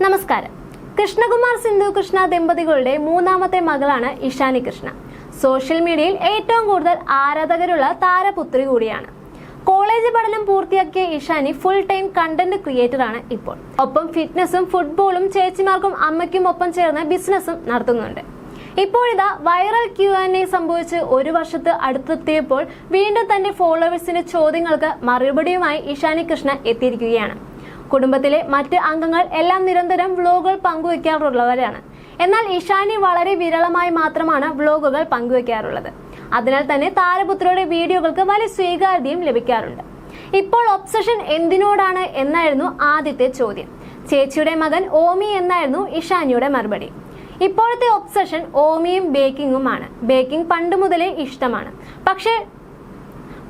നമസ്കാരം. കൃഷ്ണകുമാർ സിന്ധു കൃഷ്ണ ദമ്പതികളുടെ മൂന്നാമത്തെ മകളാണ് ഇഷാനി കൃഷ്ണ. സോഷ്യൽ മീഡിയയിൽ ഏറ്റവും കൂടുതൽ ആരാധകരുള്ള താരപുത്രി കൂടിയാണ്. കോളേജ് പഠനം പൂർത്തിയാക്കിയ ഇഷാനി ഫുൾ ടൈം കണ്ടന്റ് ക്രിയേറ്ററാണ് ഇപ്പോൾ. ഒപ്പം ഫിറ്റ്നസും ഫുട്ബോളും ചേച്ചിമാർക്കും അമ്മയ്ക്കും ഒപ്പം ചേർന്ന് ബിസിനസ്സും നടത്തുന്നുണ്ട്. ഇപ്പോഴിതാ വൈറൽ Q&A സംഭവിച്ച് ഒരു വർഷത്ത് അടുത്തെത്തിയപ്പോൾ വീണ്ടും തന്റെ ഫോളോവേഴ്സിന്റെ ചോദ്യങ്ങൾക്ക് മറുപടിയുമായി ഇഷാനി കൃഷ്ണ എത്തിയിരിക്കുകയാണ്. കുടുംബത്തിലെ മറ്റ് അംഗങ്ങൾ എല്ലാം നിരന്തരം വ്ലോഗുകൾ പങ്കുവെക്കാറുള്ളവരാണ്. എന്നാൽ ഇഷാനി വളരെ വിരളമായി മാത്രമാണ് വ്ലോഗുകൾ പങ്കുവെക്കാറുള്ളത്. അതിനാൽ തന്നെ താരപുത്രിയുടെ വീഡിയോകൾക്ക് വലിയ സ്വീകാര്യതയും ലഭിക്കാറുണ്ട്. ഇപ്പോൾ ഒബ്സഷൻ എന്തിനോടാണ് എന്നായിരുന്നു ആദ്യത്തെ ചോദ്യം. ചേച്ചിയുടെ മകൻ ഓമി എന്നായിരുന്നു ഇഷാനിയുടെ മറുപടി. ഇപ്പോഴത്തെ ഒബ്സഷൻ ഓമിയും ബേക്കിങ്ങുമാണ്. ബേക്കിംഗ് പണ്ട് മുതലേ ഇഷ്ടമാണ്.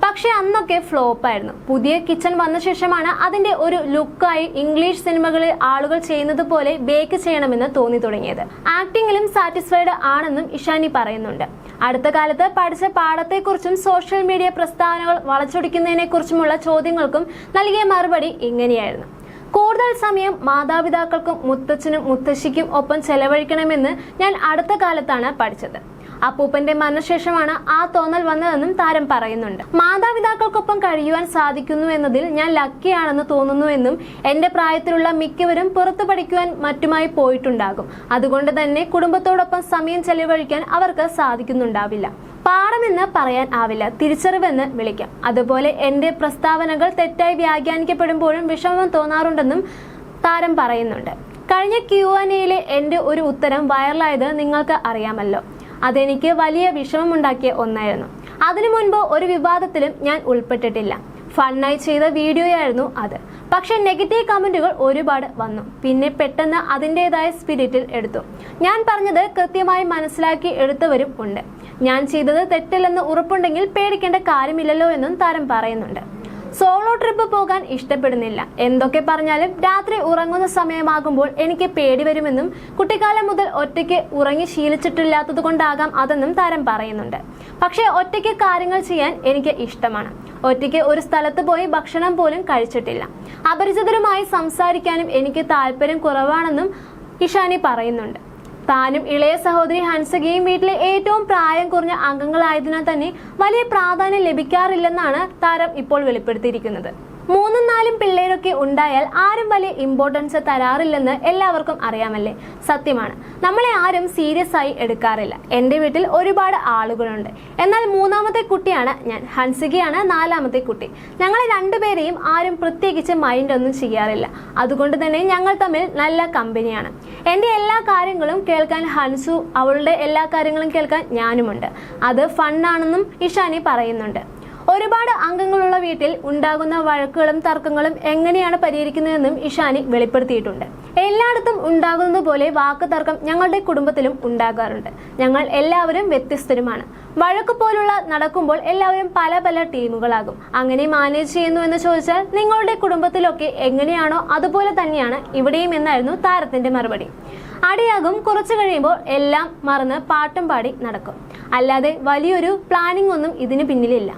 പക്ഷേ അന്നൊക്കെ ഫ്ലോപ്പായിരുന്നു. പുതിയ കിച്ചൺ വന്ന ശേഷമാണ് അതിന്റെ ഒരു ലുക്കായി ഇംഗ്ലീഷ് സിനിമകളിൽ ആളുകൾ ചെയ്യുന്നത് പോലെ ബേക്ക് ചെയ്യണമെന്ന് തോന്നി തുടങ്ങിയത്. ആക്ടിങ്ങിലും സാറ്റിസ്ഫൈഡ് ആണെന്നും ഇഷാനി പറയുന്നുണ്ട്. അടുത്ത കാലത്ത് പഠിച്ച പാഠത്തെക്കുറിച്ചും സോഷ്യൽ മീഡിയ പ്രസ്താവനകൾ വളച്ചൊടിക്കുന്നതിനെ കുറിച്ചുമുള്ള ചോദ്യങ്ങൾക്കും നൽകിയ മറുപടി ഇങ്ങനെയായിരുന്നു. കൂടുതൽ സമയം മാതാപിതാക്കൾക്കും മുത്തച്ഛനും മുത്തശ്ശിക്കും ഒപ്പം ചെലവഴിക്കണമെന്ന് ഞാൻ അടുത്ത കാലത്താണ് പഠിച്ചത്. അപ്പൂപ്പന്റെ മരണശേഷമാണ് ആ തോന്നൽ വന്നതെന്നും താരം പറയുന്നുണ്ട്. മാതാപിതാക്കൾക്കൊപ്പം കഴിയുവാൻ സാധിക്കുന്നു എന്നതിൽ ഞാൻ ലക്കിയാണെന്ന് തോന്നുന്നുവെന്നും എന്റെ പ്രായത്തിലുള്ള മിക്കവരും പുറത്തു പഠിക്കുവാൻ മറ്റുമായി പോയിട്ടുണ്ടാകും. അതുകൊണ്ട് തന്നെ കുടുംബത്തോടൊപ്പം സമയം ചെലവഴിക്കാൻ അവർക്ക് സാധിക്കുന്നുണ്ടാവില്ല. പാഠമെന്ന് പറയാൻ ആവില്ല, തിരിച്ചറിവെന്ന് വിളിക്കാം. അതുപോലെ എന്റെ പ്രസ്താവനകൾ തെറ്റായി വ്യാഖ്യാനിക്കപ്പെടുമ്പോഴും വിഷമം തോന്നാറുണ്ടെന്നും താരം പറയുന്നുണ്ട്. കഴിഞ്ഞ Q&Aയിലെ എന്റെ ഒരു ഉത്തരം വൈറലായത് നിങ്ങൾക്ക് അറിയാമല്ലോ. അതെനിക്ക് വലിയ വിഷമമുണ്ടാക്കിയ ഒന്നായിരുന്നു. അതിനു മുൻപ് ഒരു വിവാദത്തിലും ഞാൻ ഉൾപ്പെട്ടിട്ടില്ല. ഫണ്ണായി ചെയ്ത വീഡിയോയായിരുന്നു അത്. പക്ഷെ നെഗറ്റീവ് കമന്റുകൾ ഒരുപാട് വന്നു. പിന്നെ പെട്ടെന്ന് അതിൻ്റെതായ സ്പിരിറ്റിൽ എടുത്തു. ഞാൻ പറഞ്ഞത് കൃത്യമായി മനസ്സിലാക്കി എടുത്തവരും ഉണ്ട്. ഞാൻ ചെയ്തത് തെറ്റില്ലെന്ന് ഉറപ്പുണ്ടെങ്കിൽ പേടിക്കേണ്ട കാര്യമില്ലല്ലോ എന്നും താരം പറയുന്നുണ്ട്. സോളോ ട്രിപ്പ് പോകാൻ ഇഷ്ടപ്പെടുന്നില്ല. എന്തൊക്കെ പറഞ്ഞാലും രാത്രി ഉറങ്ങുന്ന സമയമാകുമ്പോൾ എനിക്ക് പേടി വരുമെന്നും കുട്ടിക്കാലം മുതൽ ഒറ്റയ്ക്ക് ഉറങ്ങി ശീലിച്ചിട്ടില്ലാത്തത് കൊണ്ടാകാം അതെന്നും താരം പറയുന്നുണ്ട്. പക്ഷേ ഒറ്റയ്ക്ക് കാര്യങ്ങൾ ചെയ്യാൻ എനിക്ക് ഇഷ്ടമാണ്. ഒറ്റയ്ക്ക് ഒരു സ്ഥലത്ത് പോയി ഭക്ഷണം പോലും കഴിച്ചിട്ടില്ല. അപരിചിതരുമായി സംസാരിക്കാനും എനിക്ക് താല്പര്യം കുറവാണെന്നും ഇഷാനി പറയുന്നുണ്ട്. താനും ഇളയ സഹോദരി ഹൻസികയും വീട്ടിലെ ഏറ്റവും പ്രായം കുറഞ്ഞ അംഗങ്ങളായതിനാൽ തന്നെ വലിയ പ്രാധാന്യം ലഭിക്കാറില്ലെന്നാണ് താരം ഇപ്പോൾ വെളിപ്പെടുത്തിയിരിക്കുന്നത്. 3-4 പിള്ളേരൊക്കെ ഉണ്ടായാൽ ആരും വലിയ ഇമ്പോർട്ടൻസ് തരാറില്ലെന്ന് എല്ലാവർക്കും അറിയാമല്ലേ? സത്യമാണ്. നമ്മളെ ആരും സീരിയസ് ആയി എടുക്കാറില്ല. എന്റെ വീട്ടിൽ ഒരുപാട് ആളുകളുണ്ട്. എന്നാൽ മൂന്നാമത്തെ കുട്ടിയാണ് ഞാൻ. ഹൻസികയാണ് 4ാമത്തെ കുട്ടി. ഞങ്ങളെ രണ്ടുപേരെയും ആരും പ്രത്യേകിച്ച് മൈൻഡ് ഒന്നും ചെയ്യാറില്ല. അതുകൊണ്ട് തന്നെ ഞങ്ങൾ തമ്മിൽ നല്ല കമ്പനിയാണ്. എന്റെ എല്ലാ കാര്യങ്ങളും കേൾക്കാൻ ഹൻസു, അവളുടെ എല്ലാ കാര്യങ്ങളും കേൾക്കാൻ ഞാനുമുണ്ട്. അത് ഫണ്ണാണെന്നും ഇഷാനി പറയുന്നുണ്ട്. ഒരുപാട് അംഗങ്ങളുള്ള വീട്ടിൽ ഉണ്ടാകുന്ന വഴക്കുകളും തർക്കങ്ങളും എങ്ങനെയാണ് പരിഹരിക്കുന്നതെന്നും ഇഷാനി വെളിപ്പെടുത്തിയിട്ടുണ്ട്. എല്ലായിടത്തും ഉണ്ടാകുന്നത് പോലെ വാക്ക് തർക്കം ഞങ്ങളുടെ കുടുംബത്തിലും ഉണ്ടാകാറുണ്ട്. ഞങ്ങൾ എല്ലാവരും വ്യത്യസ്തരുമാണ്. വഴക്ക് പോലുള്ള നടക്കുമ്പോൾ എല്ലാവരും പല പല ടീമുകളാകും. അങ്ങനെ മാനേജ് ചെയ്യുന്നു എന്ന് ചോദിച്ചാൽ നിങ്ങളുടെ കുടുംബത്തിലൊക്കെ എങ്ങനെയാണോ അതുപോലെ തന്നെയാണ് ഇവിടെയും എന്നായിരുന്നു താരത്തിന്റെ മറുപടി. അടിയാകും, കുറച്ചു കഴിയുമ്പോൾ എല്ലാം മറന്ന് പാട്ടും പാടി നടക്കും. അല്ലാതെ വലിയൊരു പ്ലാനിംഗ് ഒന്നും ഇതിന് പിന്നിലില്ല.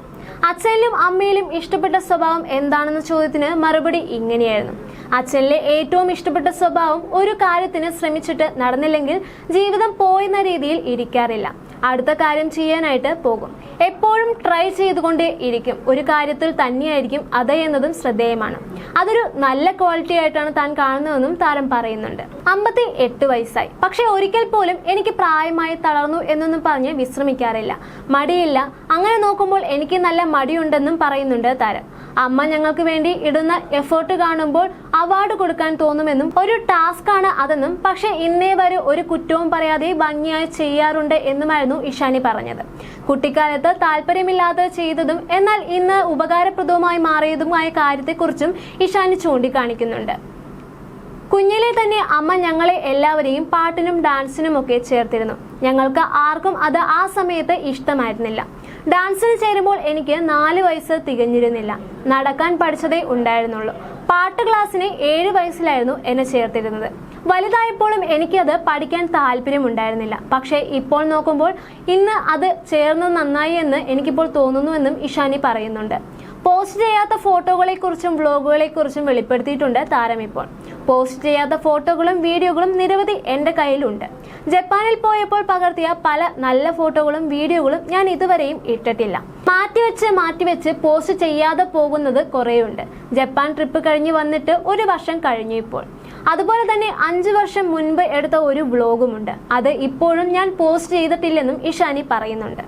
അച്ഛനിലും അമ്മയിലും ഇഷ്ടപ്പെട്ട സ്വഭാവം എന്താണെന്ന ചോദ്യത്തിന് മറുപടി ഇങ്ങനെയായിരുന്നു. അച്ഛനിലെ ഏറ്റവും ഇഷ്ടപ്പെട്ട സ്വഭാവം ഒരു കാര്യത്തിന് ശ്രമിച്ചിട്ട് നടന്നില്ലെങ്കിൽ ജീവിതം പോയെന്ന രീതിയിൽ ഇരിക്കാറില്ല. അടുത്ത കാര്യം ചെയ്യാനായിട്ട് പോകും. എപ്പോഴും ട്രൈ ചെയ്തുകൊണ്ടേ ഇരിക്കും. ഒരു കാര്യത്തിൽ തന്നെയായിരിക്കും അത് എന്നതും ശ്രദ്ധേയമാണ്. അതൊരു നല്ല ക്വാളിറ്റി ആയിട്ടാണ് താൻ കാണുന്നതെന്നും താരം പറയുന്നുണ്ട്. 58 വയസ്സായി. പക്ഷെ ഒരിക്കൽ പോലും എനിക്ക് പ്രായമായി തളർന്നു എന്നൊന്നും പറഞ്ഞ് വിശ്രമിക്കാറില്ല. മടിയില്ല. അങ്ങനെ നോക്കുമ്പോൾ എനിക്ക് നല്ല മടിയുണ്ടെന്നും പറയുന്നുണ്ട് താരം. അമ്മ ഞങ്ങൾക്ക് വേണ്ടി ഇടുന്ന എഫേർട്ട് കാണുമ്പോൾ അവാർഡ് കൊടുക്കാൻ തോന്നുമെന്നും ഒരു ടാസ്ക് ആണ് അതെന്നും പക്ഷെ ഇന്നേ വരെ ഒരു കുറ്റവും പറയാതെ ഭംഗിയായി ചെയ്യാറുണ്ട് എന്നുമായിരുന്നു ഇഷാനി പറഞ്ഞത്. കുട്ടിക്കാലത്ത് താല്പര്യമില്ലാതെ ചെയ്തതും എന്നാൽ ഇന്ന് ഉപകാരപ്രദവുമായി മാറിയതുമായ കാര്യത്തെക്കുറിച്ചും ഇഷാനി ചൂണ്ടിക്കാണിക്കുന്നുണ്ട്. കുഞ്ഞിലെ തന്നെ അമ്മ ഞങ്ങളെ എല്ലാവരെയും പാട്ടിനും ഡാൻസിനും ഒക്കെ ചേർത്തിരുന്നു. ഞങ്ങൾക്ക് ആർക്കും അത് ആ സമയത്ത് ഇഷ്ടമായിരുന്നില്ല. ഡാൻസിന് ചേരുമ്പോൾ എനിക്ക് 4 വയസ്സ് തികഞ്ഞിരുന്നില്ല. നടക്കാൻ പഠിച്ചതേ ഉണ്ടായിരുന്നുള്ളൂ. പാട്ട് ക്ലാസ്സിന് 7 വയസ്സിലായിരുന്നു എന്നെ ചേർത്തിരുന്നത്. വലുതായപ്പോഴും എനിക്കത് പഠിക്കാൻ താല്പര്യമുണ്ടായിരുന്നില്ല. പക്ഷേ ഇപ്പോൾ നോക്കുമ്പോൾ ഇന്ന് അത് ചേർന്ന് നന്നായി എന്ന് എനിക്കിപ്പോൾ തോന്നുന്നുവെന്നും ഇഷാനി പറയുന്നുണ്ട്. പോസ്റ്റ് ചെയ്യാത്ത ഫോട്ടോകളെക്കുറിച്ചും വ്ലോഗുകളെക്കുറിച്ചും വെളിപ്പെടുത്തിയിട്ടുണ്ട് താരം ഇപ്പോൾ. പോസ്റ്റ് ചെയ്യാത്ത ഫോട്ടോകളും വീഡിയോകളും നിരവധി എൻ്റെ കയ്യിലുണ്ട്. ജപ്പാനിൽ പോയപ്പോൾ പകർത്തിയ പല നല്ല ഫോട്ടോകളും വീഡിയോകളും ഞാൻ ഇതുവരെയും ഇട്ടിട്ടില്ല. മാറ്റിവെച്ച് പോസ്റ്റ് ചെയ്യാതെ പോകുന്നത് കുറേയുണ്ട്. ജപ്പാൻ ട്രിപ്പ് കഴിഞ്ഞ് വന്നിട്ട് 1 വർഷം കഴിഞ്ഞു ഇപ്പോൾ. അതുപോലെ തന്നെ 5 വർഷം മുൻപ് എടുത്ത ഒരു വ്ലോഗുമുണ്ട്. അത് ഇപ്പോഴും ഞാൻ പോസ്റ്റ് ചെയ്തിട്ടില്ലെന്നും ഇഷാനി പറയുന്നുണ്ട്.